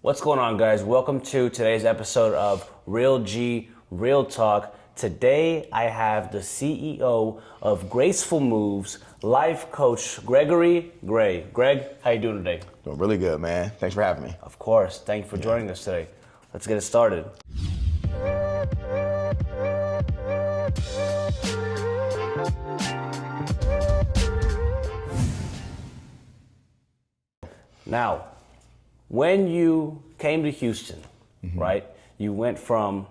What's going on, guys? Welcome to today's episode of Real G Real Talk. Today I have the CEO of Graceful Moves, life coach Gregory Gray. Greg, how you doing today? Doing really good, man. Thanks for having me. Of course. Thank you for joining us today. Let's get it started. Now, when you came to Houston, right? You went from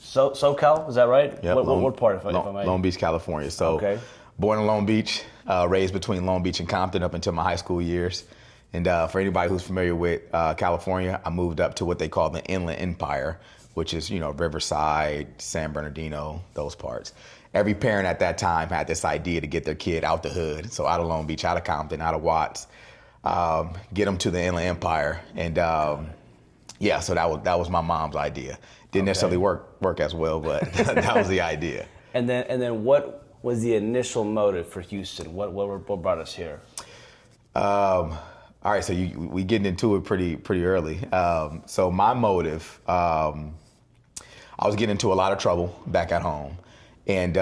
SoCal, is that right? Yep, what part, if I may? Long Beach, California. So, Okay. born in Long Beach, raised between Long Beach and Compton up until my high school years. And for anybody who's familiar with California, I moved up to what they call the Inland Empire, which is, Riverside, San Bernardino, those parts. Every parent at that time had this idea to get their kid out the hood. So out of Long Beach, out of Compton, out of Watts, get them to the Inland Empire. And so that was my mom's idea. Didn't necessarily work as well, but that was the idea. And then what was the initial motive for Houston? What brought us here? All right, so we getting into it pretty early. So my motive, I was getting into a lot of trouble back at home, and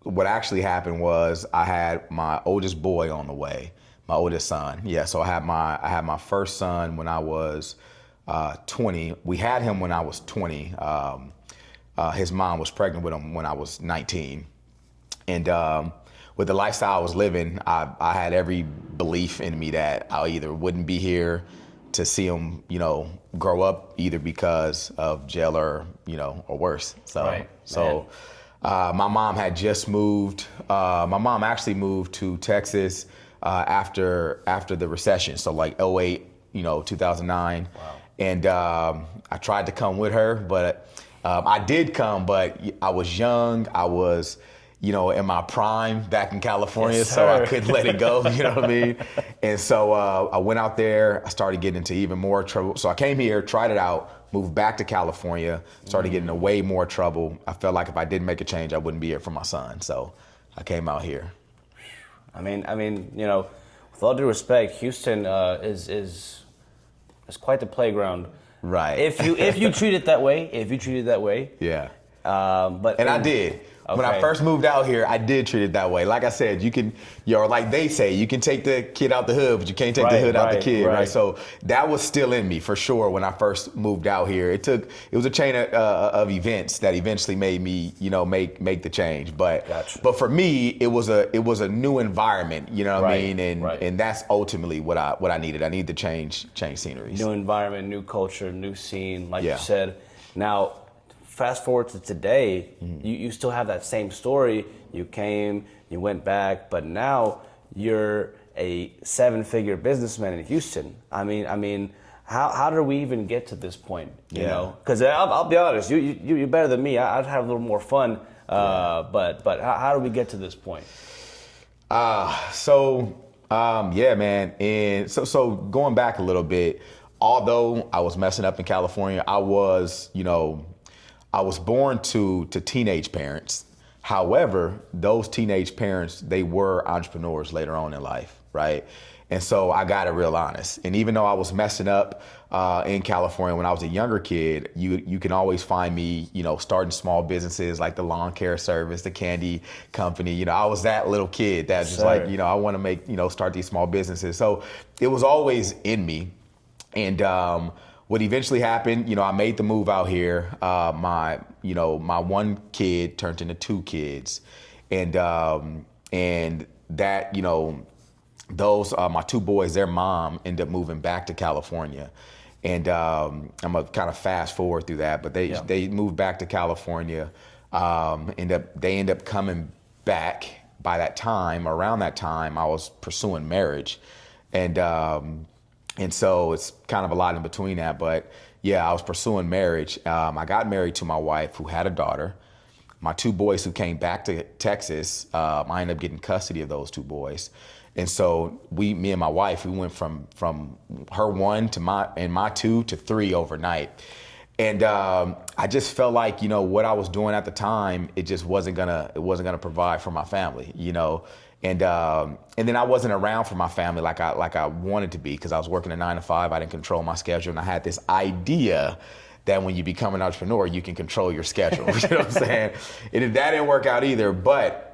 what actually happened was I had my oldest boy on the way, my oldest son. Yeah, so I had my first son when I was 20. We had him when I was 20. His mom was pregnant with him when I was 19, and with the lifestyle I was living, I had every belief in me that I either wouldn't be here to see him, grow up, either because of jail or worse. So, my mom had just moved. My mom actually moved to Texas after the recession. So like 08, 2009. Wow. And I tried to come with her, but I did come, but I was young. I was in my prime back in California, Yes, so I sir. couldn't let it go, you know what I mean? And so I went out there, I started getting into even more trouble. So I came here, tried it out, moved back to California, started getting into way more trouble. I felt like if I didn't make a change, I wouldn't be here for my son. So I came out here. I mean, with all due respect, Houston is quite the playground. Right. If you treat it that way, Yeah. but And I did. When I Okay. first moved out here, I did treat it that way. Like I said, you can, like they say, you can take the kid out the hood, but you can't take the hood out the kid, right? So that was still in me for sure when I first moved out here. It was a chain of events that eventually made me, make the change. But Gotcha. but for me, it was a new environment, you know what I mean? And that's ultimately what I needed. I needed to change sceneries. New environment, new culture, new scene, like Yeah. you said. Now, fast forward to today, you still have that same story. You came, you went back, but now you're a 7-figure businessman in Houston. I mean, how did we even get to this point? You know, because I'll be honest, you're better than me. I'd have a little more fun, but how did we get to this point? Yeah, man. And so going back a little bit, although I was messing up in California, I was born to teenage parents. However, those teenage parents, they were entrepreneurs later on in life, right? And so I got it real honest. And even though I was messing up in California when I was a younger kid, you can always find me, starting small businesses like the lawn care service, the candy company. I was that little kid that's just like, I want to make, start these small businesses. So it was always in me. And what eventually happened, I made the move out here. My one kid turned into 2 kids, and that, those my 2 boys, their mom ended up moving back to California, and I'm gonna kind of fast forward through that, but they moved back to California. They end up coming back. By that time, around that time, I was pursuing marriage, and so it's kind of a lot in between that, but yeah, I was pursuing marriage. I got married to my wife who had a daughter. My 2 boys who came back to Texas, I ended up getting custody of those 2 boys. And so me and my wife, we went from her 1 to my 2 to 3 overnight. And I just felt like, what I was doing at the time, it just wasn't gonna provide for my family, And then I wasn't around for my family like I wanted to be, because I was working a 9 to 5. I didn't control my schedule, and I had this idea that when you become an entrepreneur, you can control your schedule. You know what I'm saying? And that didn't work out either. But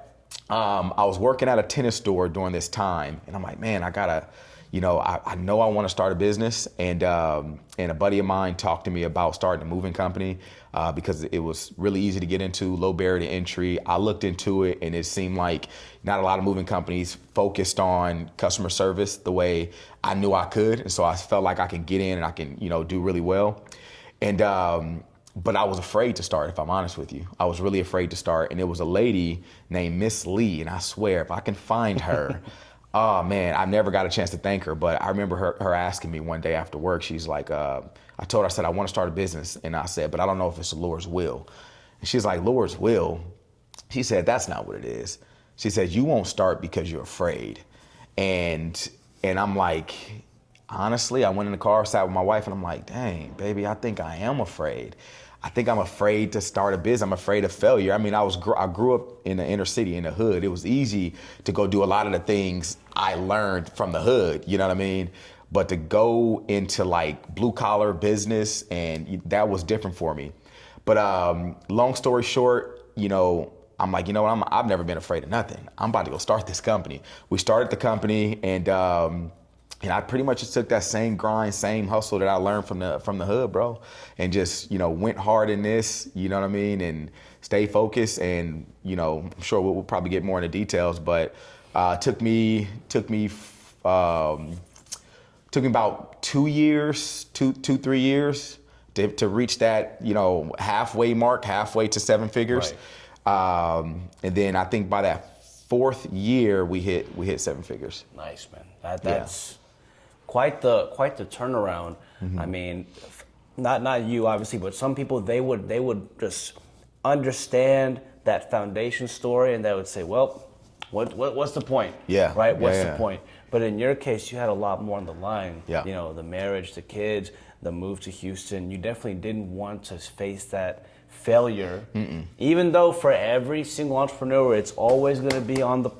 I was working at a tennis store during this time, and I'm like, man, I gotta, I know I want to start a business, and a buddy of mine talked to me about starting a moving company because it was really easy to get into, low barrier to entry. I looked into it, and it seemed like not a lot of moving companies focused on customer service the way I knew I could, and so I felt like I could get in and I can, do really well. And but I was afraid to start, if I'm honest with you. I was really afraid to start, and it was a lady named Miss Lee, and I swear, if I can find her. Oh man, I never got a chance to thank her, but I remember her asking me one day after work. She's like, I told her, I said, I want to start a business. And I said, but I don't know if it's the Lord's will. And she's like, Lord's will? She said, that's not what it is. She said, you won't start because you're afraid. And I'm like, honestly, I went in the car, sat with my wife, and I'm like, dang, baby, I think I am afraid. I think I'm afraid to start a business. I'm afraid of failure. I mean, I grew up in the inner city, in the hood. It was easy to go do a lot of the things I learned from the hood, you know what I mean? But to go into like blue collar business, and that was different for me. But long story short, I'm like, I've never been afraid of nothing. I'm about to go start this company. We started the company, and I pretty much just took that same grind, same hustle that I learned from the hood, bro, and just, went hard in this, you know what I mean, and stay focused. And, I'm sure we'll probably get more into details, but took me about 2 years, 3 years to reach that, halfway mark, halfway to 7 figures. Right. And then I think by that 4th year, we hit 7 figures. Nice, man. That's quite the turnaround. Mm-hmm. I mean, not you obviously, but some people, they would just understand that foundation story, and they would say, well, what's the point? Yeah. Right? What's the point? But in your case, you had a lot more on the line. Yeah. The marriage, the kids, the move to Houston. You definitely didn't want to face that failure. Mm-mm. Even though for every single entrepreneur, it's always going to be on the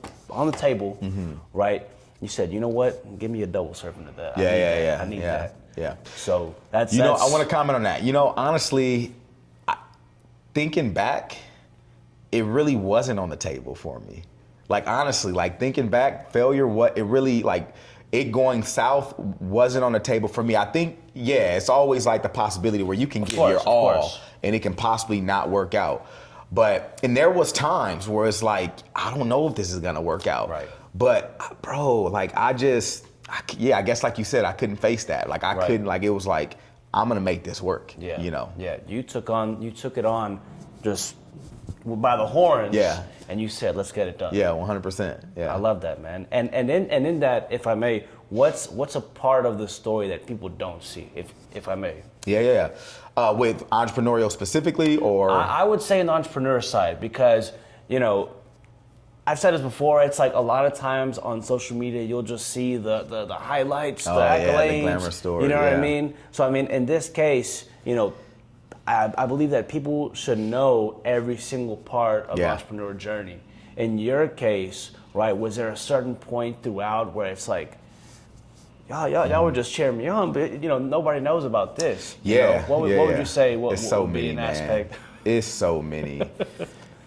table, mm-hmm. right? You said, you know what? Give me a double serving of that. I need that. Yeah. So that's. I want to comment on that. Honestly, thinking back, it really wasn't on the table for me. Like, honestly, like thinking back, failure, it going south wasn't on the table for me. I think, it's always like the possibility where you can give your all and it can possibly not work out. And there was times where it's like, I don't know if this is going to work out. Right. But bro, like I guess like you said, I couldn't face that. Like I couldn't, like it was like, I'm going to make this work. Yeah. Yeah. You took it on just by the horns. Yeah. And you said, let's get it done. Yeah, 100%. Yeah. I love that, man. And in that, if I may, what's a part of the story that people don't see, if I may? Yeah. With entrepreneurial specifically, or? I would say in the entrepreneur side, because, I've said this before, it's like a lot of times on social media, you'll just see the highlights, the accolades. The glamour story. You know what I mean? So, in this case, I believe that people should know every single part of the entrepreneur journey. In your case, right, was there a certain point throughout where it's like, y'all were just cheering me on, but nobody knows about this. Yeah. What would you say? What so would be an aspect? It's so many.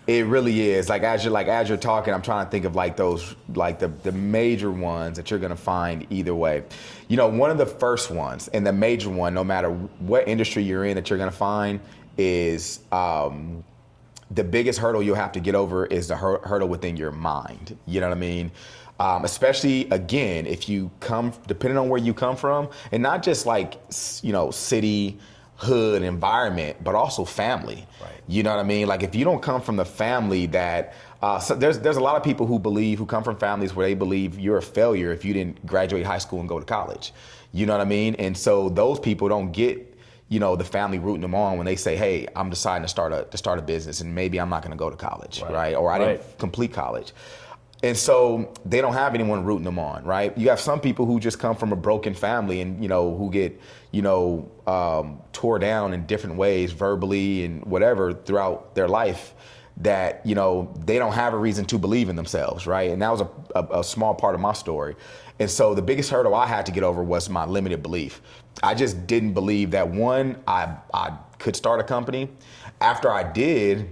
It really is. Like as you're talking, I'm trying to think of like those, like the major ones that you're gonna find either way. One of the first ones, and the major one, no matter what industry you're in, that you're gonna find is the biggest hurdle you'll have to get over is the hurdle within your mind. You know what I mean? Especially again, if you come, depending on where you come from, and not just like city, hood environment, but also family. Right. You know what I mean? Like if you don't come from the family that, so there's a lot of people who come from families where they believe you're a failure if you didn't graduate high school and go to college. You know what I mean? And so those people don't get, the family rooting them on when they say, hey, I'm deciding to start a business and maybe I'm not going to go to college, right? Or I didn't complete college. And so they don't have anyone rooting them on, right? You have some people who just come from a broken family and, who get, tore down in different ways, verbally and whatever throughout their life. that, they don't have a reason to believe in themselves, right? And that was a small part of my story. And so the biggest hurdle I had to get over was my limited belief. I just didn't believe that, one, I could start a company. After I did,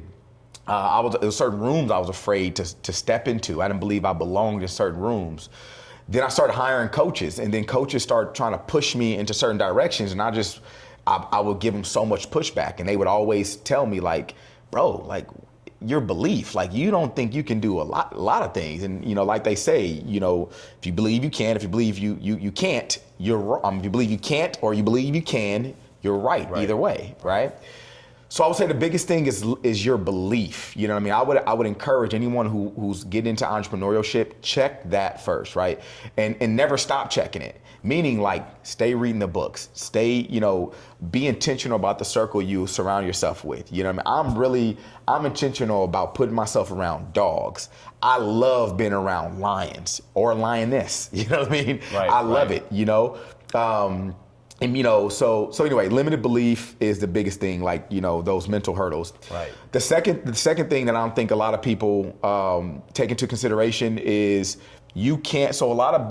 there were certain rooms I was afraid to step into. I didn't believe I belonged in certain rooms. Then I started hiring coaches, and then coaches started trying to push me into certain directions, and I would give them so much pushback, and they would always tell me, like, bro, like, your belief, like, you don't think you can do a lot of things. And, like they say, if you believe you can, if you believe you can't, you're wrong. If you believe you can't or you believe you can, you're right. Either way, right? So I would say the biggest thing is your belief. You know what I mean? I would encourage anyone who's getting into entrepreneurship, check that first, right? And never stop checking it. Meaning, like, stay reading the books, stay, be intentional about the circle you surround yourself with. You know what I mean? I'm intentional about putting myself around dogs. I love being around lions or lioness. You know what I mean? Right, I love it, And so anyway, limited belief is the biggest thing, like, those mental hurdles. Right. The second thing that I don't think a lot of people take into consideration is you can't. So a lot of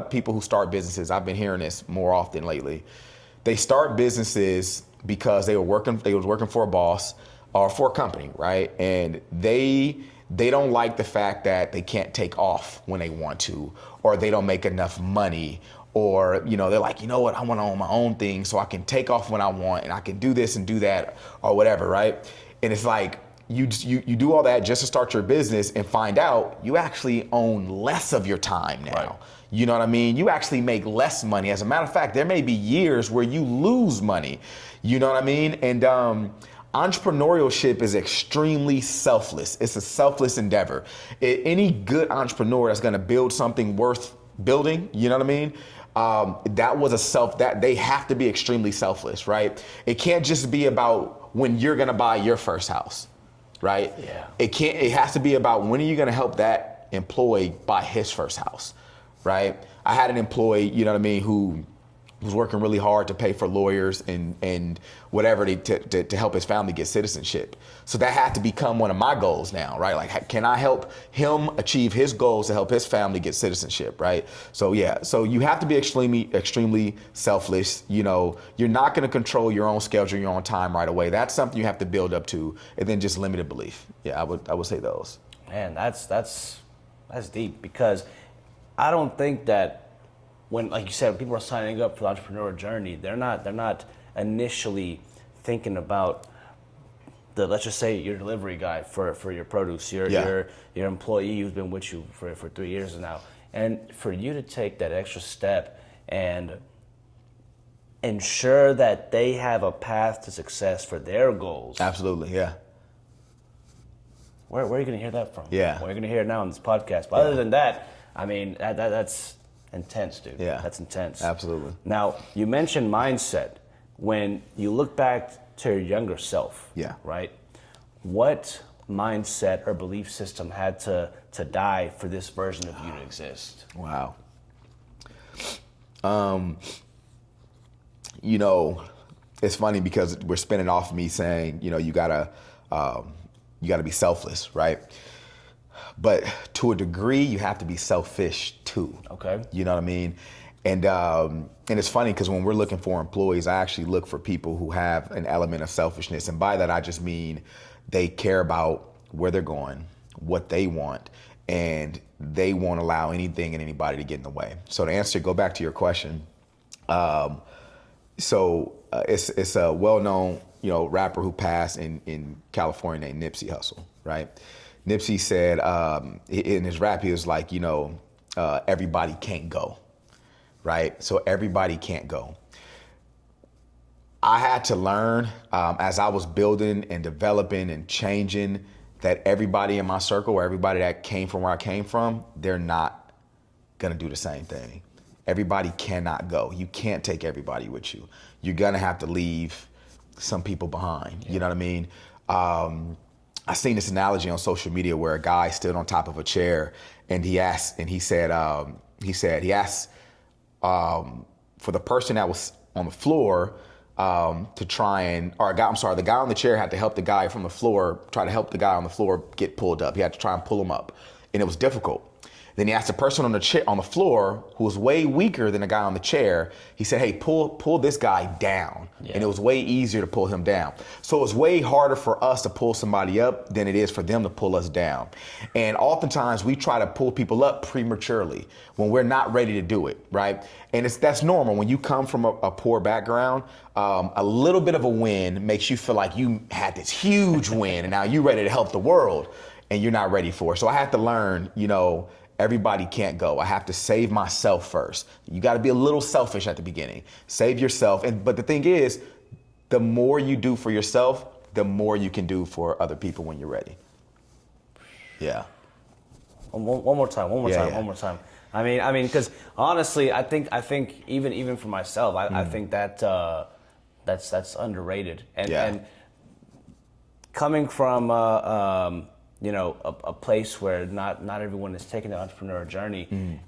people who start businesses, I've been hearing this more often lately. They start businesses because they was working for a boss or for a company, right? And they don't like the fact that they can't take off when they want to, or they don't make enough money. Or, they're like, I want to own my own thing so I can take off when I want and I can do this and do that or whatever, right? And it's like you do all that just to start your business and find out you actually own less of your time now. Right. You know what I mean? You actually make less money. As a matter of fact, there may be years where you lose money. You know what I mean? And entrepreneurship is extremely selfless. It's a selfless endeavor. Any good entrepreneur that's going to build something worth building, you know what I mean? That they have to be extremely selfless, right? It can't just be about when you're gonna buy your first house, right? Yeah. It has to be about when are you gonna help that employee buy his first house, right? I had an employee, who was working really hard to pay for lawyers and whatever to help his family get citizenship. So that had to become one of my goals now, right? Like, can I help him achieve his goals to help his family get citizenship, right? So yeah, so you have to be extremely selfless. You're not going to control your own schedule, your own time right away. That's something you have to build up to, and then just limited belief. Yeah, I would say those. Man, that's deep, because I don't think that when, like you said, when people are signing up for the entrepreneur journey, they're not initially thinking about let's just say your delivery guy for your produce, your employee who's been with you for 3 years now. And for you to take that extra step and ensure that they have a path to success for their goals. Absolutely, yeah. Where are you going to hear that from? Yeah. Where are you going to hear it now on this podcast? But other than that, I mean, that's intense, dude. Yeah. That's intense. Absolutely. Now, you mentioned mindset. When you look back to your younger self, yeah, right? What mindset or belief system had to die for this version of you to exist? Wow. It's funny because we're spinning off me saying, you gotta be selfless, right? But to a degree, you have to be selfish too. Okay. You know what I mean? And it's funny because when we're looking for employees, I actually look for people who have an element of selfishness. And by that, I just mean they care about where they're going, what they want, and they won't allow anything and anybody to get in the way. So to go back to your question, it's a well-known, rapper who passed in California named Nipsey Hussle, right? Nipsey said in his rap, he was like, everybody can't go, right? So everybody can't go. I had to learn as I was building and developing and changing that everybody in my circle or everybody that came from where I came from, they're not gonna do the same thing. Everybody cannot go. You can't take everybody with you. You're gonna have to leave some people behind. You know what I mean? I seen this analogy on social media where a guy stood on top of a chair and he asked for the person that was on the floor, to try and, or the guy on the chair had to help the guy from the floor, try to help the guy on the floor get pulled up. He had to try and pull him up, and it was difficult. Then he asked the person on the chair, on the floor, who was way weaker than the guy on the chair. He said, "Hey, pull this guy down." Yeah. And it was way easier to pull him down. So it's way harder for us to pull somebody up than it is for them to pull us down. And oftentimes we try to pull people up prematurely when we're not ready to do it, right? And that's normal. When you come from a poor background, a little bit of a win makes you feel like you had this huge win and now you're ready to help the world, and you're not ready for it. So I had to learn, everybody can't go. I have to save myself first. You got to be a little selfish at the beginning. Save yourself. But the thing is, the more you do for yourself, the more you can do for other people when you're ready. Yeah. One more time. I mean, because honestly, I think even for myself, I think that that's underrated. And coming from a place where not everyone is taking the entrepreneur journey,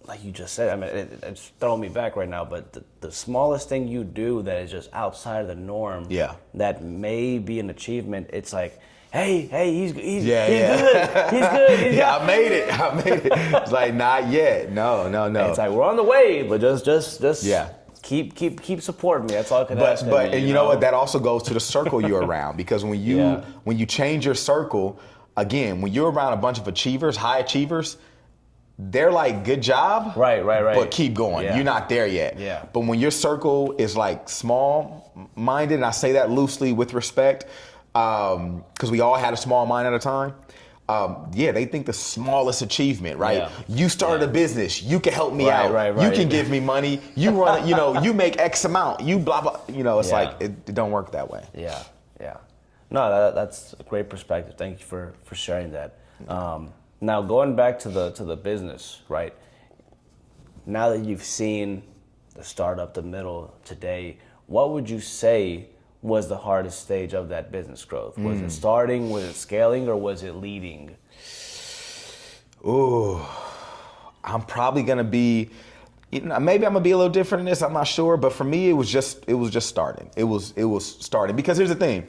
like you just said, I mean, it's throwing me back right now, but the smallest thing you do that is just outside of the norm, that may be an achievement, it's like, hey, he's good. He's good. I made it. It's like, not yet. No. It's like, we're on the way, but just keep supporting me. That's all I can ask. But you know what? That also goes to the circle you're around, because when you change your circle, again, when you're around a bunch of achievers, high achievers, they're like, good job, right. But keep going. Yeah. You're not there yet. Yeah. But when your circle is like small-minded, and I say that loosely with respect, because we all had a small mind at a time. They think the smallest achievement, right? Yeah. You started a business. You can help me out. Right. You can give me money. You run it. You make X amount. You blah blah. It's like it don't work that way. Yeah. No, that's a great perspective. Thank you for sharing that. Now going back to the business, right? Now that you've seen the startup, the middle, today, what would you say was the hardest stage of that business growth? Was it starting, was it scaling, or was it leading? Ooh, I'm probably gonna be, maybe I'm gonna be a little different in this, I'm not sure, but for me, it was just starting. It was starting, because here's the thing.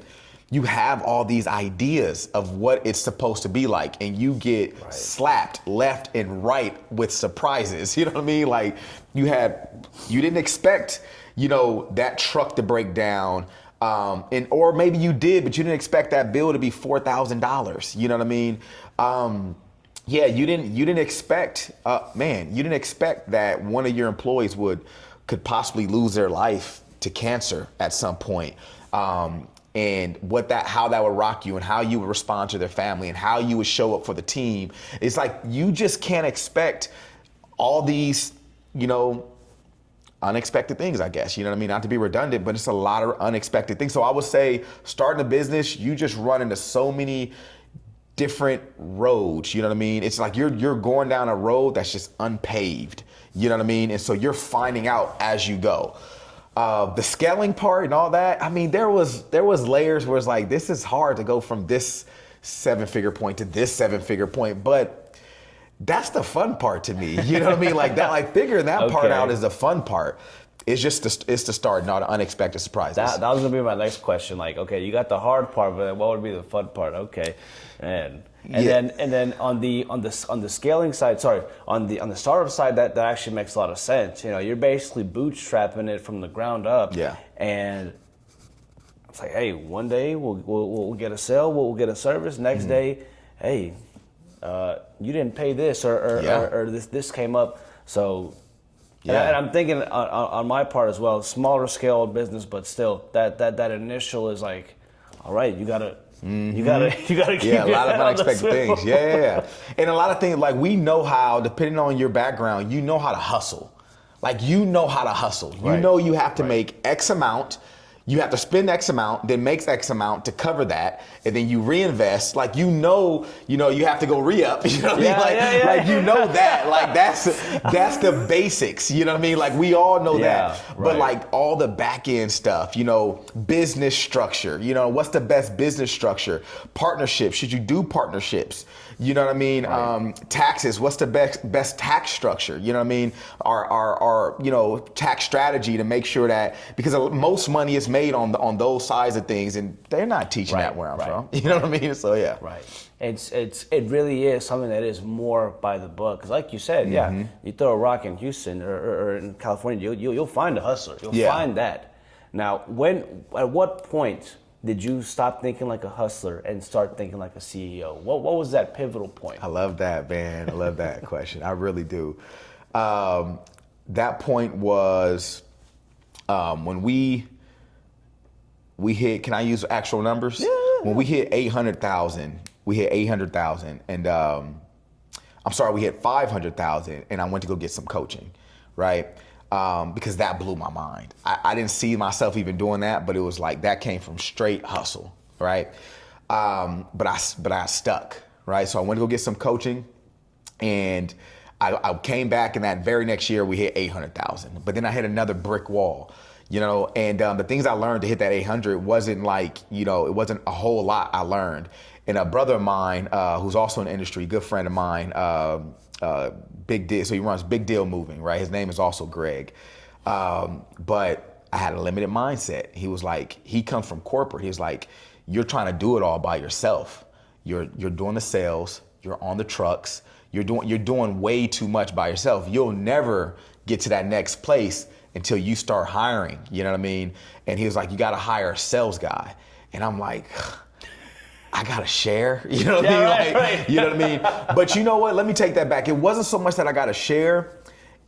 You have all these ideas of what it's supposed to be like, and you get slapped left and right with surprises. You know what I mean? Like, you didn't expect, that truck to break down, or maybe you did, but you didn't expect that bill to be $4,000. You know what I mean? You didn't expect, you didn't expect that one of your employees could possibly lose their life to cancer at some point. And how that would rock you, and how you would respond to their family, and how you would show up for the team. It's like, you just can't expect all these, unexpected things, I guess. You know what I mean? Not to be redundant, but it's a lot of unexpected things. So I would say, starting a business, you just run into so many different roads. You know what I mean? It's like you're going down a road that's just unpaved. You know what I mean? And so you're finding out as you go. The scaling part and all that, I mean, there was layers where it's like, this is hard to go from this 7-figure point to this 7-figure point, but that's the fun part to me. You know what I mean? Like that, like figuring that part out is the fun part. It's just it's to start, not unexpected surprises. That was gonna be my next question. Like, okay, you got the hard part, but what would be the fun part? Okay, and then on the scaling side, on the startup side, that actually makes a lot of sense. You're basically bootstrapping it from the ground up. Yeah. And it's like, hey, one day we'll get a sale, we'll get a service. Next day, hey, you didn't pay this, or this came up, so. Yeah. And I'm thinking on my part as well, smaller scale business, but still that initial is like, all right, you gotta keep a lot of unexpected things. Yeah. And a lot of things, like, we know how, depending on your background, you know how to hustle. Like, you know how to hustle. You know you have to make X amount. You have to spend X amount, then makes X amount to cover that, and then you reinvest. Like, you have to go re-up. You know what I mean? Like, you know that. Like, that's the basics. You know what I mean? Like, we all know that. But like, all the back end stuff, business structure. What's the best business structure? Partnerships. Should you do partnerships? You know what I mean? Right. Taxes, what's the best tax structure? You know what I mean? Our tax strategy to make sure that, because most money is made on those sides of things, and they're not teaching that where I'm from. You know what I mean? So yeah. Right. It really is something that is more by the book. Because like you said, you throw a rock in Houston or in California, you'll find a hustler. You'll find that. Now, at what point did you stop thinking like a hustler and start thinking like a CEO? What was that pivotal point? I love that, man. I love that question. I really do. That point was when we hit, can I use actual numbers? Yeah. When we hit 800,000, and I'm sorry, we hit 500,000, and I went to go get some coaching, right? Because that blew my mind. I didn't see myself even doing that, but it was like that came from straight hustle, right? But I stuck, right? So I went to go get some coaching, and I came back, and that very next year we hit 800,000. But then I hit another brick wall, and the things I learned to hit that 800 wasn't like, it wasn't a whole lot I learned. And a brother of mine, who's also in the industry, good friend of mine, Big Deal. So he runs Big Deal Moving, right? His name is also Greg. But I had a limited mindset. He was like, he comes from corporate. He was like, you're trying to do it all by yourself. You're doing the sales. You're on the trucks. You're doing way too much by yourself. You'll never get to that next place until you start hiring. You know what I mean? And he was like, you got to hire a sales guy. And I'm like, I gotta share, you know what I mean? Right. You know what I mean? But you know what? Let me take that back. It wasn't so much that I gotta share.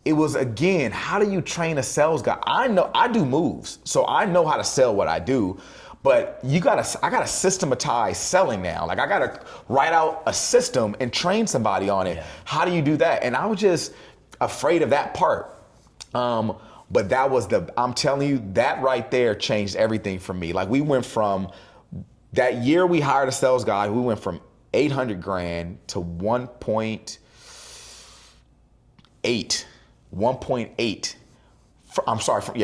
It was, again, how do you train a sales guy? I know I do moves, so I know how to sell what I do. But I gotta systematize selling now. Like I gotta write out a system and train somebody on it. Yeah. How do you do that? And I was just afraid of that part. But that was I'm telling you, that right there changed everything for me. Like we went from, that year we hired a sales guy, we went from 800 grand to 1.8.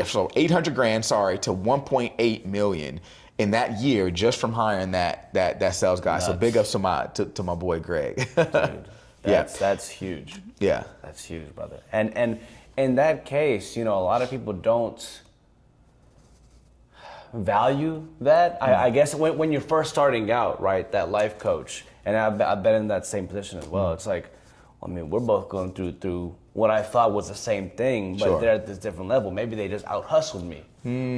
So 800 grand, to 1.8 million in that year just from hiring that sales guy. Nuts. So big ups to my boy Greg. Dude, that's huge. Yeah. That's huge, brother. And in that case, a lot of people don't value that. I guess when you're first starting out, right, that life coach, and I've been in that same position as well. It's like, we're both going through what I thought was the same thing, but they're at this different level. Maybe they just out-hustled me,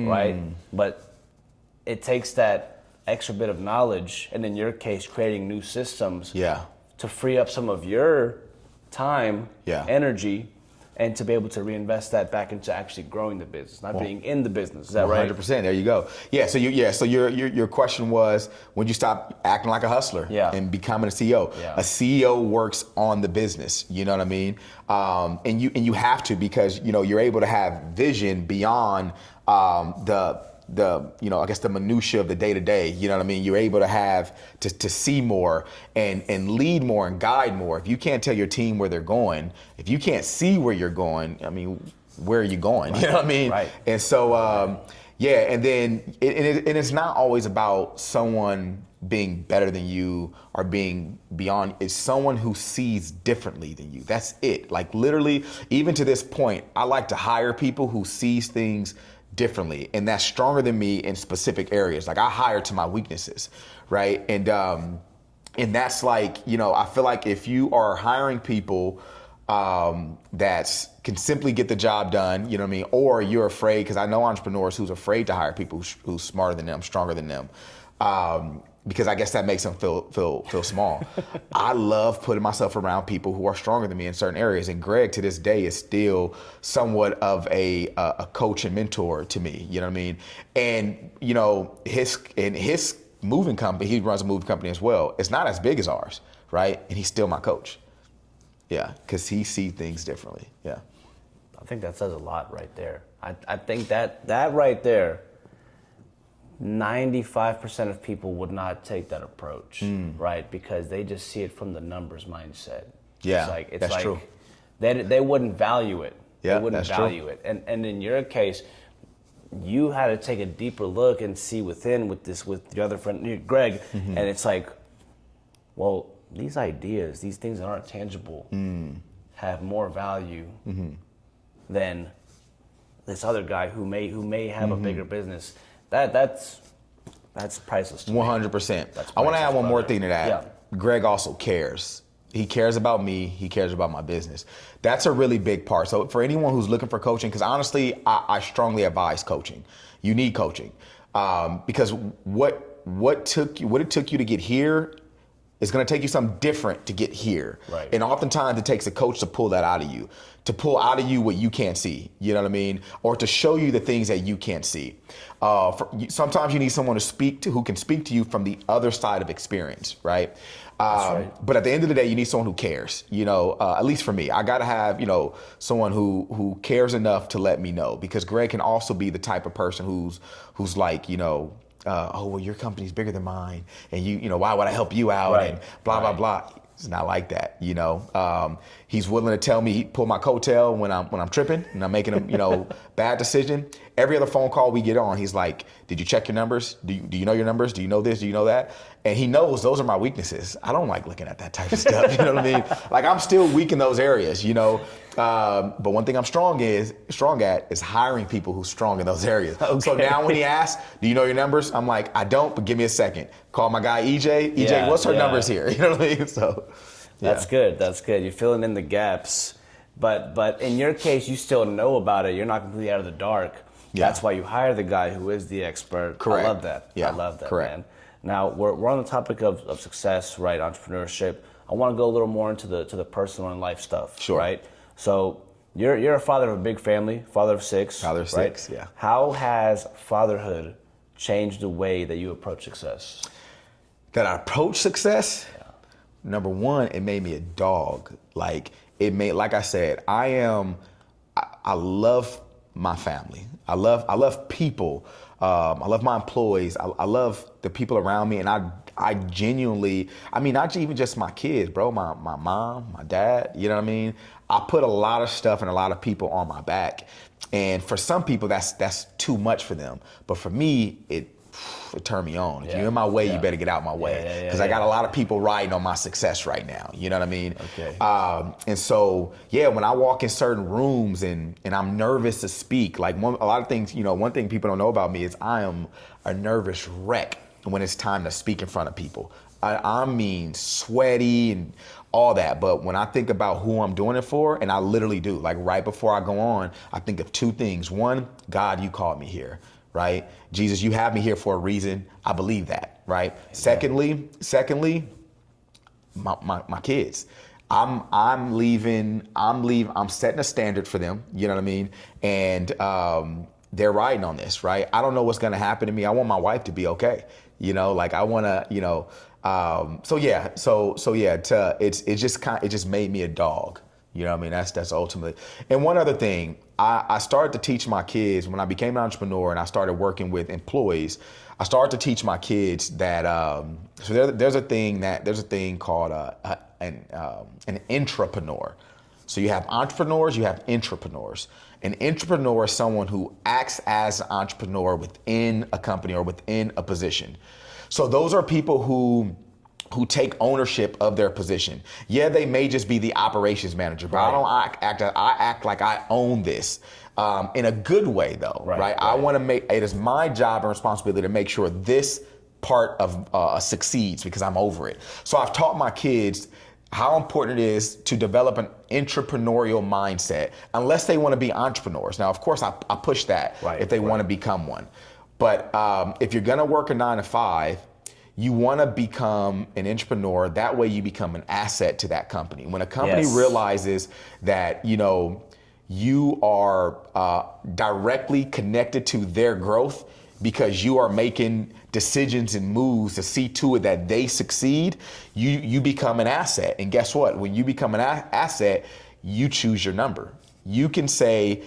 right? But it takes that extra bit of knowledge, and in your case, creating new systems to free up some of your time, energy, and to be able to reinvest that back into actually growing the business, not being in the business. Is that 100%, right? 100%. There you go. Yeah. So your question was, when you stop acting like a hustler and becoming a CEO. Yeah. A CEO works on the business. You know what I mean? And you have to, because you're able to have vision beyond I guess the minutia of the day to day. You know what I mean? You're able to have to see more and lead more and guide more. If you can't tell your team where they're going, if you can't see where you're going, where are you going? Right. You know what I mean? Right. And so and then it's not always about someone being better than you or being beyond. It's someone who sees differently than you. That's it. Like literally, even to this point, I like to hire people who sees things differently, and that's stronger than me in specific areas. Like I hire to my weaknesses, right? And that's like, I feel like if you are hiring people that can simply get the job done, you know what I mean? Or you're afraid, because I know entrepreneurs who's afraid to hire people who's smarter than them, stronger than them. Because I guess that makes them feel small. I love putting myself around people who are stronger than me in certain areas. And Greg, to this day, is still somewhat of a coach and mentor to me. You know what I mean? And his moving company, he runs a moving company as well. It's not as big as ours, right? And he's still my coach. Yeah, because he sees things differently. Yeah. I think that says a lot right there. I think that right there, 95% of people would not take that approach, right? Because they just see it from the numbers mindset. Yeah, it's like true. They wouldn't value it. Yeah, they wouldn't value it. And in your case, you had to take a deeper look and see with your other friend, Greg, and it's like, well, these ideas, these things that aren't tangible, have more value than this other guy who may have a bigger business. That's priceless to me. 100%. I want to add one more thing to that. Yeah. Greg also cares. He cares about me. He cares about my business. That's a really big part. So for anyone who's looking for coaching, because honestly, I strongly advise coaching. You need coaching because what it took you to get here is going to take you something different to get here. Right. And oftentimes it takes a coach to pull that out of you, to pull out of you what you can't see. You know what I mean? Or to show you the things that you can't see. Sometimes you need someone who can speak to you from the other side of experience, right? Right. But at the end of the day, you need someone who cares. At least for me, I got to have someone who cares enough to let me know, because Greg can also be the type of person who's like oh, well, your company's bigger than mine, and why would I help you out, and blah blah blah. It's not like that, He's willing to tell me, pull my coattail when I'm tripping and I'm making a bad decision. Every other phone call we get on, he's like, "Did you check your numbers? Do you know your numbers? Do you know this? Do you know that?" And he knows those are my weaknesses. I don't like looking at that type of stuff. You know what I mean? Like, I'm still weak in those areas. But one thing I'm strong at is hiring people who's strong in those areas. Okay. So now when he asks, "Do you know your numbers?" I'm like, "I don't, but give me a second." Call my guy EJ. EJ, what's her numbers here? You know what I mean? So that's good. That's good. You're filling in the gaps, but in your case, you still know about it. You're not completely out of the dark. Yeah. That's why you hire the guy who is the expert. Correct. I love that. Yeah. I love that, correct. Man. Now we're on the topic of success, right? Entrepreneurship. I want to go a little more into the personal and life stuff. Sure. Right. So you're a father of a big family, father of six. Father of right? six. Yeah. How has fatherhood changed the way that you approach success? That I approach success? Yeah. Number one, it made me a dog. Like I said, I love my family. I love people. I love my employees. I love the people around me. And I genuinely, not even just my kids, bro, my mom, my dad, you know what I mean? I put a lot of stuff and a lot of people on my back. And for some people, that's too much for them. But for me, it turned me on. If you're in my way, you better get out my way. Because I got a lot of people riding on my success right now. You know what I mean? Okay. And so, when I walk in certain rooms and I'm nervous to speak, like a lot of things, one thing people don't know about me is I am a nervous wreck when it's time to speak in front of people. I mean, sweaty and all that. But when I think about who I'm doing it for, and I literally do, like right before I go on, I think of two things. One, God, you called me here. Right? Jesus, you have me here for a reason. I believe that, right? Amen. Secondly, my kids. I'm setting a standard for them, you know what I mean? And they're riding on this, right? I don't know what's gonna happen to me. I want my wife to be okay. I wanna, it just made me a dog. You know what I mean? That's ultimately. And one other thing, I started to teach my kids when I became an entrepreneur and I started working with employees. I started to teach my kids that there's a thing called an intrapreneur. So you have entrepreneurs, you have intrapreneurs. An intrapreneur is someone who acts as an entrepreneur within a company or within a position. So those are people who take ownership of their position. Yeah, they may just be the operations manager, but I act like I own this in a good way, though, right? I want to it is my job and responsibility to make sure this part of succeeds because I'm over it. So I've taught my kids how important it is to develop an entrepreneurial mindset, unless they want to be entrepreneurs. Now, of course, I push that if they want to become one. But if you're going to work a 9 to 5, you want to become an entrepreneur. That way you become an asset to that company. When a company realizes that, you are directly connected to their growth because you are making decisions and moves to see to it that they succeed, you become an asset. And guess what? When you become an asset, you choose your number. You can say,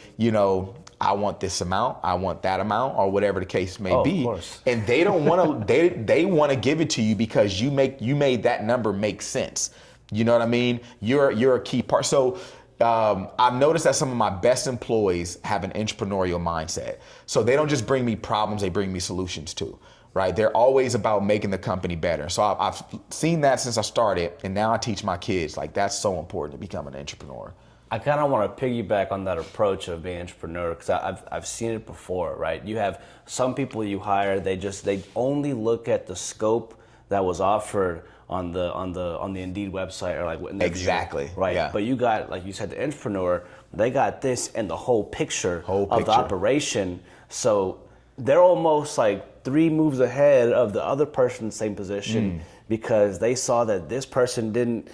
I want this amount, I want that amount, or whatever the case may be. Of course. And they don't want to. They want to give it to you because you made that number make sense. You know what I mean? You're a key part. So I've noticed that some of my best employees have an entrepreneurial mindset. So they don't just bring me problems; they bring me solutions too. right? They're always about making the company better. So I've seen that since I started, and now I teach my kids. Like, that's so important to become an entrepreneur. I kind of want to piggyback on that approach of being an entrepreneur because I've seen it before, right? You have some people you hire, they only look at the scope that was offered on the Indeed website or like exactly, right? Yeah. But you got, like you said, the entrepreneur, they got this and the whole picture of the operation. So they're almost like 3 moves ahead of the other person in the same position because they saw that this person didn't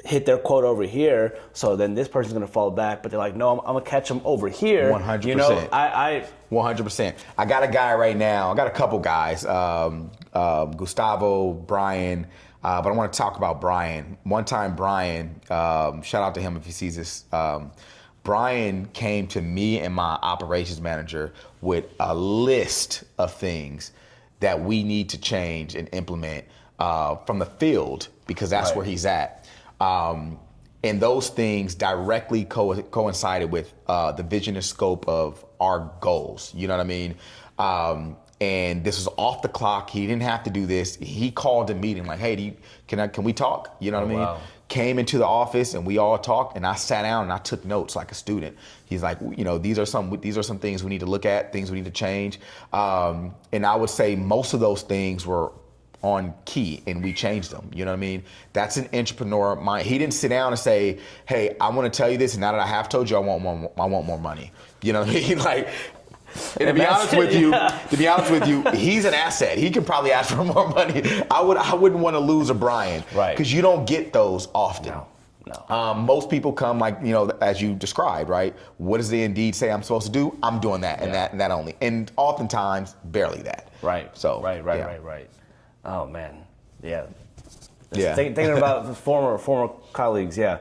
hit their quote over here, so then this person's gonna fall back. But they're like, no, I'm gonna catch them over here. 100%. You know, I 100%. I got a guy right now. I got a couple guys, Gustavo, Brian, but I want to talk about Brian. One time, Brian, shout out to him if he sees this. Brian came to me and my operations manager with a list of things that we need to change and implement from the field because that's where he's at. And those things directly coincided with the vision and scope of our goals. You know what I mean? And this was off the clock. He didn't have to do this. He called a meeting like, hey, can we talk? You know what I mean? Wow. Came into the office and we all talked, and I sat down and I took notes like a student. He's like, you know, these are some things we need to look at, things we need to change. And I would say most of those things were on key, and we changed them. You know what I mean? That's an entrepreneur mind. He didn't sit down and say, hey, I want to tell you this, and now that I have told you, I want more money. You know what I mean? Like, and to be honest with you, he's an asset. He can probably ask for more money. I wouldn't want to lose a Brian, right? Because you don't get those often. No. Most people come like, you know, as you described, right? What does the Indeed say I'm supposed to do? I'm doing that and that only, and oftentimes barely that. Right. So Right. Oh man, yeah. Yeah. Thinking about the former colleagues, yeah.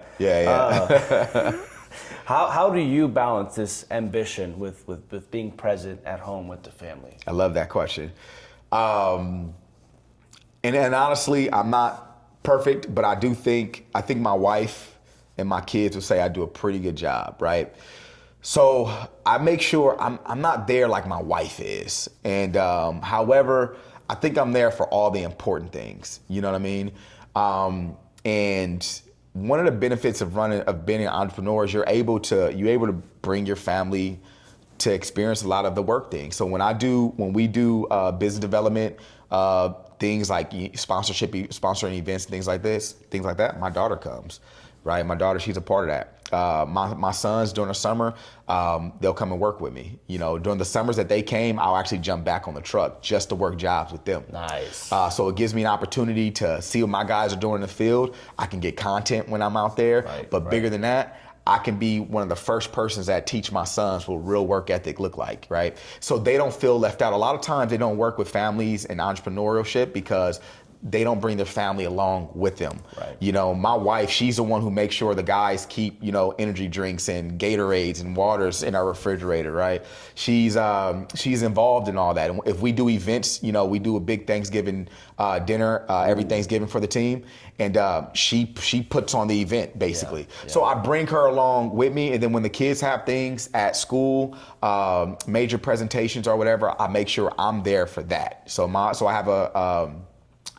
How do you balance this ambition with being present at home with the family? I love that question. And honestly, I'm not perfect, but I think my wife and my kids will say I do a pretty good job, right? So I make sure I'm not there like my wife is. And however, I think I'm there for all the important things. You know what I mean? And one of the benefits of being an entrepreneur is you're able to bring your family to experience a lot of the work things. So when we do business development, things like sponsoring events, things like that, my daughter comes, right? My daughter, she's a part of that. My sons during the summer, they'll come and work with me. You know, during the summers that they came, I'll actually jump back on the truck just to work jobs with them. Nice. So it gives me an opportunity to see what my guys are doing in the field. I can get content when I'm out there, but bigger than that, I can be one of the first persons that teach my sons what real work ethic look like, right? So they don't feel left out. A lot of times they don't work with families and entrepreneurship because they don't bring their family along with them. Right. You know, my wife, she's the one who makes sure the guys keep, you know, energy drinks and Gatorades and waters in our refrigerator, right? She's involved in all that. And if we do events, you know, we do a big Thanksgiving dinner every Thanksgiving for the team. And she puts on the event, basically. Yeah. So I bring her along with me. And then when the kids have things at school, major presentations or whatever, I make sure I'm there for that. So I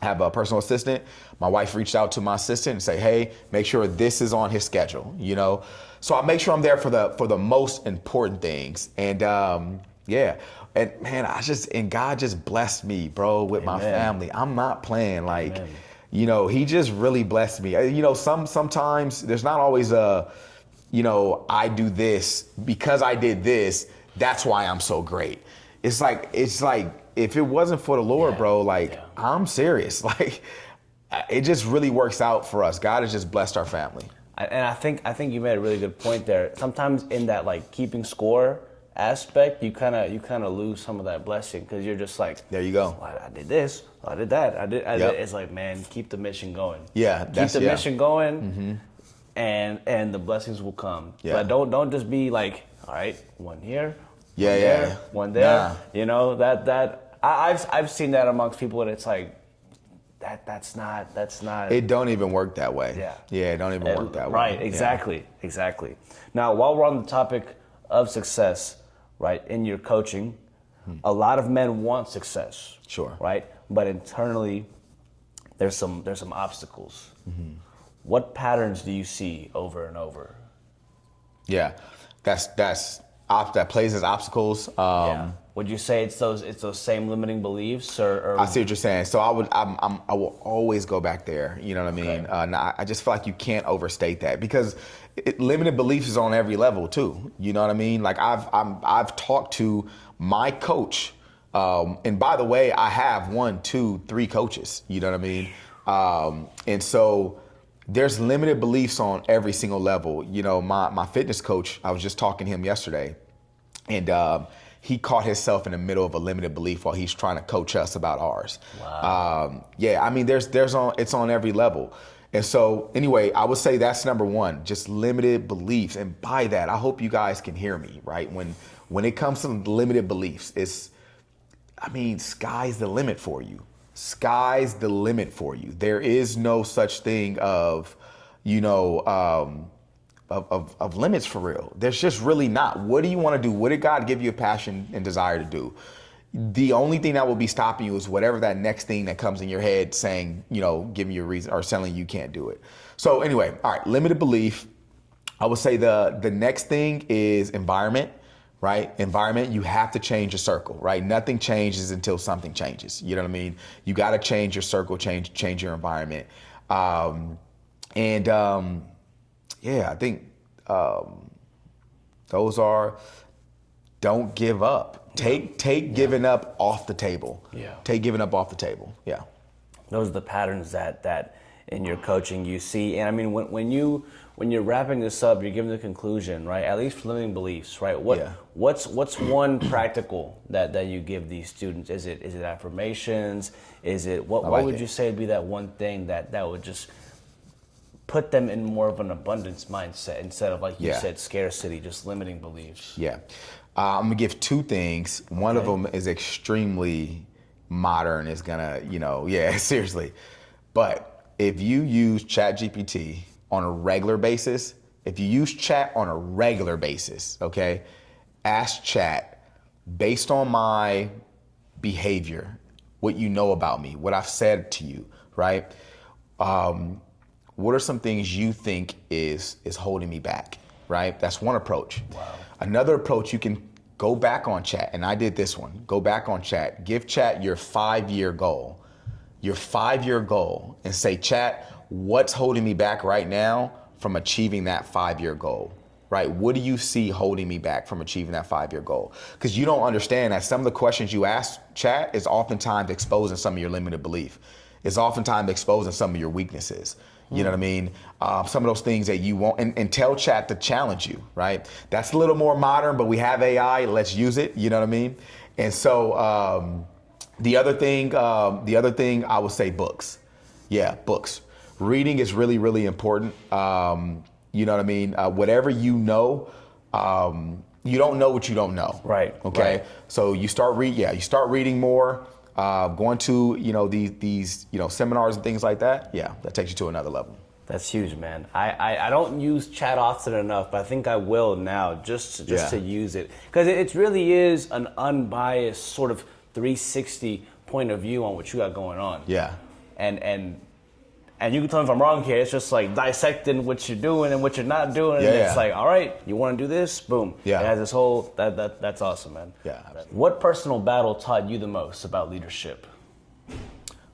have a personal assistant. My wife reached out to my assistant and say, hey, make sure this is on his schedule, you know? So I make sure I'm there for the most important things. And and man, God just blessed me, bro, with my family. I'm not playing, like, you know, he just really blessed me. You know, sometimes there's not always I do this because I did this, that's why I'm so great. It's like, if it wasn't for the Lord, bro, I'm serious. Like, it just really works out for us. God has just blessed our family. And I think you made a really good point there. Sometimes in that like keeping score aspect, you kind of lose some of that blessing because you're just like, there you go. Well, I did this, I did that, I did. It's like, man, keep the mission going. Yeah, keep the mission going, and the blessings will come. Yeah. But don't just be like, all right, one here. One there. Nah. You know, that I've seen that amongst people, and it's like that's not. It don't even work that way. Yeah, it don't even work that way. Right, exactly. Now, while we're on the topic of success, right, in your coaching, A lot of men want success. Sure. Right? But internally, there's some obstacles. What patterns do you see over and over? Yeah, that plays as obstacles. Yeah. Would you say it's those same limiting beliefs, or I see what you're saying. So I will always go back there. You know what I mean? I just feel like you can't overstate that, because limited beliefs is on every level too. You know what I mean? Like I've talked to my coach, and by the way, I have 1, 2, 3 coaches. You know what I mean? And so there's limited beliefs on every single level. You know, my fitness coach, I was just talking to him yesterday, and he caught himself in the middle of a limited belief while he's trying to coach us about ours. Wow. Yeah, I mean, it's on every level. And so anyway, I would say that's number one, just limited beliefs. And by that, I hope you guys can hear me, right? When it comes to limited beliefs, sky's the limit for you. Sky's the limit for you. There is no such thing of limits for real. There's just really not. What do you want to do? What did God give you a passion and desire to do? The only thing that will be stopping you is whatever that next thing that comes in your head saying, giving you a reason or telling you can't do it. So anyway, all right, limited belief. I would say the next thing is environment, right? Environment, you have to change your circle, right? Nothing changes until something changes. You know what I mean? You got to change your circle, change your environment. I think those are, don't give up. Take giving up off the table. Yeah. Take giving up off the table. Yeah. Those are the patterns that in your coaching you see. And I mean, when you're wrapping this up, you're giving the conclusion, right? At least for limiting beliefs, right? What's one practical that you give these students? Is it affirmations? Is it what would you say would be that one thing that would just put them in more of an abundance mindset instead of, like you said, scarcity, just limiting beliefs? Yeah. I'm gonna give 2 things. One of them is extremely modern. It's gonna, seriously. But if you use ChatGPT on a regular basis, okay, ask Chat, based on my behavior, what you know about me, what I've said to you, right? What are some things you think is holding me back, right? That's one approach. Wow. Another approach, you can go back on Chat, and I did this one. Go back on Chat, give Chat your 5-year goal. Your 5-year goal, and say, Chat, what's holding me back right now from achieving that 5-year goal, right? What do you see holding me back from achieving that 5-year goal? Because you don't understand that some of the questions you ask Chat is oftentimes exposing some of your limited belief. It's oftentimes exposing some of your weaknesses. You know what I mean? Some of those things that you want, and tell Chat to challenge you, right? That's a little more modern, but we have AI, let's use it, you know what I mean? And so the other thing I would say books. Yeah, books. Reading is really, really important. You know what I mean? Whatever you know, you don't know what you don't know. Right. Okay. Right. So you start reading more. Going to these seminars and things like that, that takes you to another level. That's huge, man. I don't use Chat often enough, but I think I will now just to use it, because it really is an unbiased sort of 360 point of view on what you got going on. Yeah. And you can tell me if I'm wrong here. It's just like dissecting what you're doing and what you're not doing. Yeah, and it's like, all right, you want to do this? Boom. Yeah. It has this whole, that's awesome, man. Yeah. Absolutely. What personal battle taught you the most about leadership?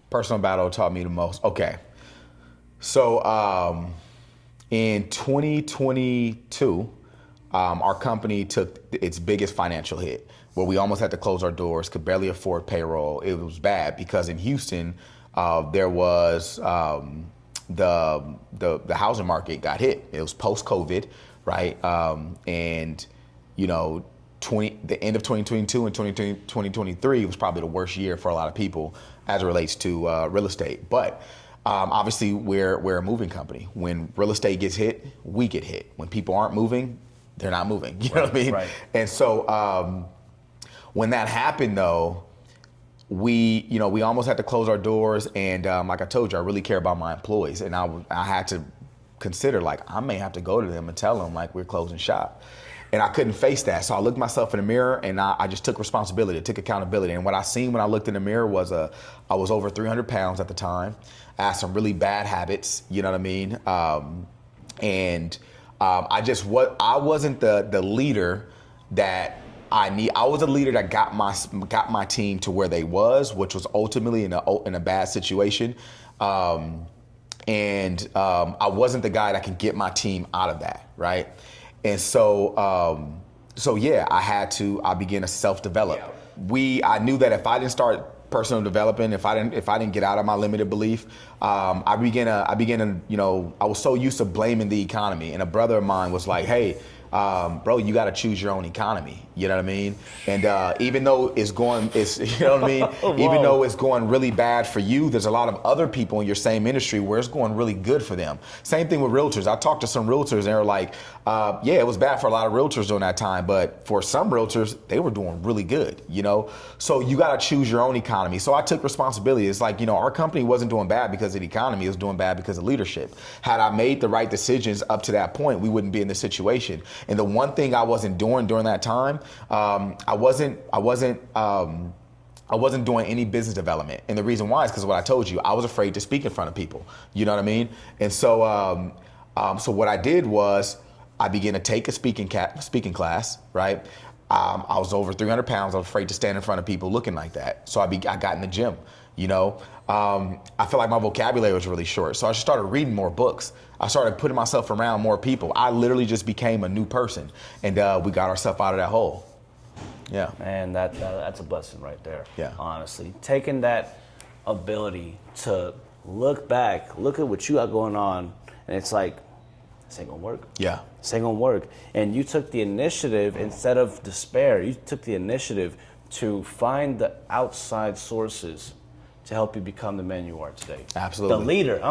Personal battle taught me the most. Okay. So in 2022, our company took its biggest financial hit, where we almost had to close our doors, could barely afford payroll. It was bad because in Houston, there was the housing market got hit. It was post-COVID, right? And the end of 2022 and 2023 was probably the worst year for a lot of people as it relates to real estate. But obviously, we're a moving company. When real estate gets hit, we get hit. When people aren't moving, they're not moving. You know what I mean? Right. And so when that happened, though, we almost had to close our doors, and like I told you, I really care about my employees, and I had to consider, like, I may have to go to them and tell them, like, we're closing shop. And I couldn't face that. So I looked myself in the mirror and I just took responsibility, I took accountability. And what I seen when I looked in the mirror was I was over 300 pounds at the time. I had some really bad habits, you know what I mean? I wasn't the leader that I need. I was a leader that got my team to where they was, which was ultimately in a bad situation. I wasn't the guy that can get my team out of that, right? And so I began to self-develop. I knew that if I didn't start personal development, if I didn't get out of my limited belief, I began to, I was so used to blaming the economy. And a brother of mine was like, hey, bro, you got to choose your own economy. You know what I mean? And even though you know what I mean? Even though it's going really bad for you, there's a lot of other people in your same industry where it's going really good for them. Same thing with realtors. I talked to some realtors and they're like, it was bad for a lot of realtors during that time, but for some realtors, they were doing really good, you know? So you got to choose your own economy. So I took responsibility. It's like, our company wasn't doing bad because of the economy. It was doing bad because of leadership. Had I made the right decisions up to that point, we wouldn't be in this situation. And the one thing I wasn't doing during that time, I wasn't doing any business development. And the reason why is because what I told you, I was afraid to speak in front of people. You know what I mean? And so, so what I did was I began to take a speaking class, right? I was over 300 pounds. I was afraid to stand in front of people looking like that. So I got in the gym, I feel like my vocabulary was really short. So I just started reading more books. I started putting myself around more people. I literally just became a new person, and we got ourselves out of that hole. Yeah. Man, that's a blessing right there. Yeah. Honestly, taking that ability to look back, look at what you got going on, and it's like, this ain't gonna work. Yeah. This ain't gonna work. And you took the initiative, instead of despair, you took the initiative to find the outside sources to help you become the man you are today. Absolutely. The leader, the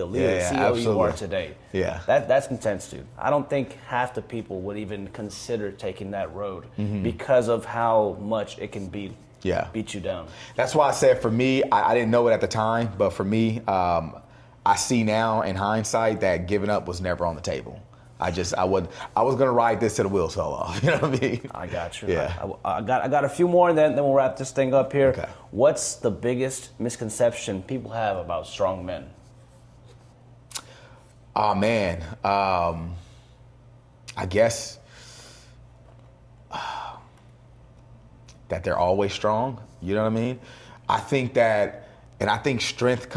leader, CEO absolutely. you are today. Yeah. That's intense, dude. I don't think half the people would even consider taking that road because of how much it can beat you down. That's why I said for me, I didn't know it at the time, but for me, I see now in hindsight that giving up was never on the table. I was gonna ride this till the wheels fell off. You know what I mean? I got you. Yeah. I got a few more, and then we'll wrap this thing up here. Okay. What's the biggest misconception people have about strong men? Oh man, I guess that they're always strong. You know what I mean? I think that, and I think strength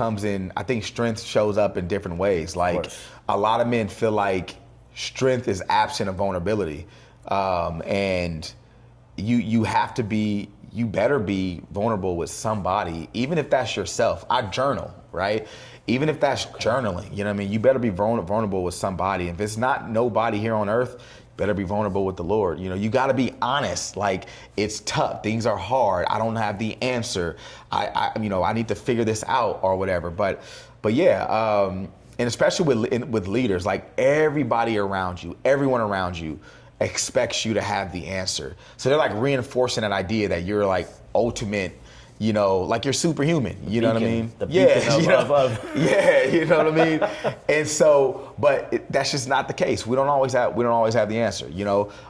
shows up in different ways. Like a lot of men feel like strength is absent of vulnerability. And you better be vulnerable with somebody, even if that's yourself. I journal, right? Even if that's journaling, you know what I mean? You better be vulnerable with somebody. If it's not nobody here on earth, better be vulnerable with the Lord. You got to be honest. Like, it's tough. Things are hard. I don't have the answer. I need to figure this out or whatever. But yeah, and especially with leaders, like everyone around you expects you to have the answer. So they're like reinforcing that idea that you're like ultimate, like you're superhuman. You know what I mean? The beacon of. Yeah, you know what I mean? And so, but that's just not the case. We don't always have the answer,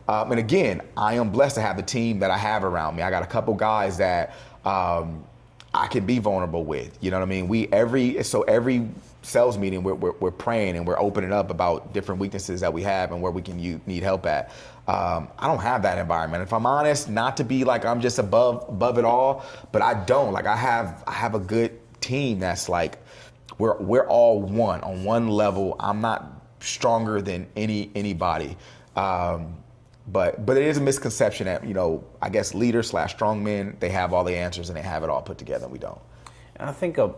And again, I am blessed to have the team that I have around me. I got a couple guys that I can be vulnerable with. You know what I mean? Every sales meeting, we're praying and we're opening up about different weaknesses that we have and where we can need help at. I don't have that environment. If I'm honest, not to be like I'm just above it all, but I don't. Like I have a good team that's like we're all one on one level. I'm not stronger than anybody. But it is a misconception that, I guess leaders / strong men, they have all the answers and they have it all put together, and we don't. And I think a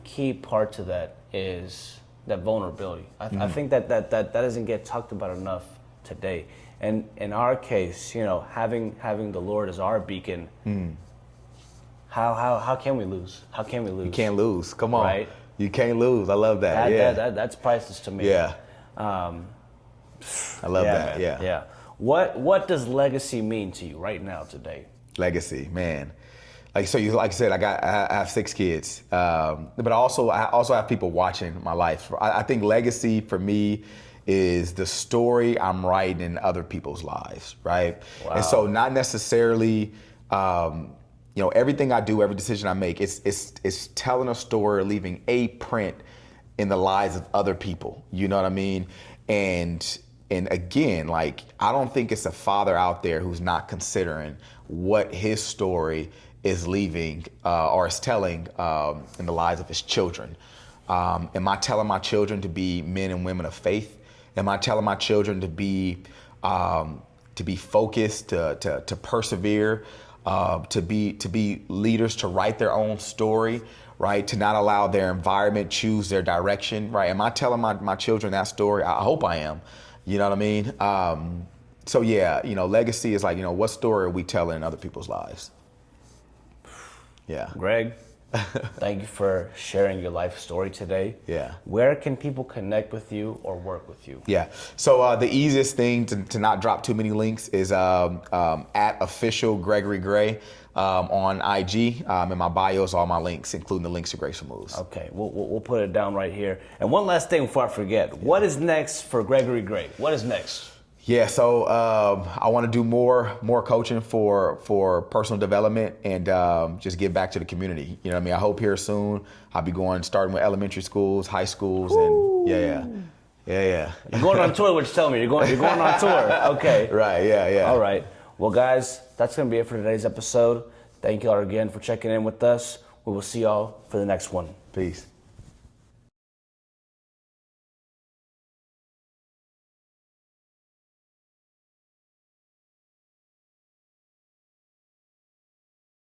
key part to that is that vulnerability. I think that doesn't get talked about enough today. And in our case, having the Lord as our beacon, how can we lose? How can we lose? You can't lose. Come on. Right? You can't lose. I love that. That's priceless to me. Yeah. I love that. Man. Yeah. Yeah. What does legacy mean to you right now today? Legacy, man. Like I said, I have 6 kids, but I also have people watching my life. I think legacy for me is the story I'm writing in other people's lives, right? Wow. And so not necessarily, everything I do, every decision I make, it's telling a story, leaving a print in the lives of other people. You know what I mean? And again, like, I don't think it's a father out there who's not considering what his story is leaving or is telling in the lives of his children. Am I telling my children to be men and women of faith? Am I telling my children to be focused, to persevere, to be leaders, to write their own story, right? To not allow their environment choose their direction, right? Am I telling my children that story? I hope I am. You know what I mean? So yeah, legacy is like, what story are we telling in other people's lives? Yeah. Greg, thank you for sharing your life story today. Yeah. Where can people connect with you or work with you? Yeah. So the easiest thing to not drop too many links is at official Gregory Gray on IG. In my bio is all my links, including the links to Graceful Moves. Okay, we'll put it down right here. And one last thing before I forget, what is next for Gregory Gray? What is next? Yeah, so I want to do more coaching for personal development and just give back to the community. You know what I mean? I hope here soon I'll be starting with elementary schools, high schools, and yeah. You're going on tour, what you're telling me. You're going on tour. Okay. Right, yeah. All right. Well, guys, that's going to be it for today's episode. Thank you all again for checking in with us. We will see y'all for the next one. Peace.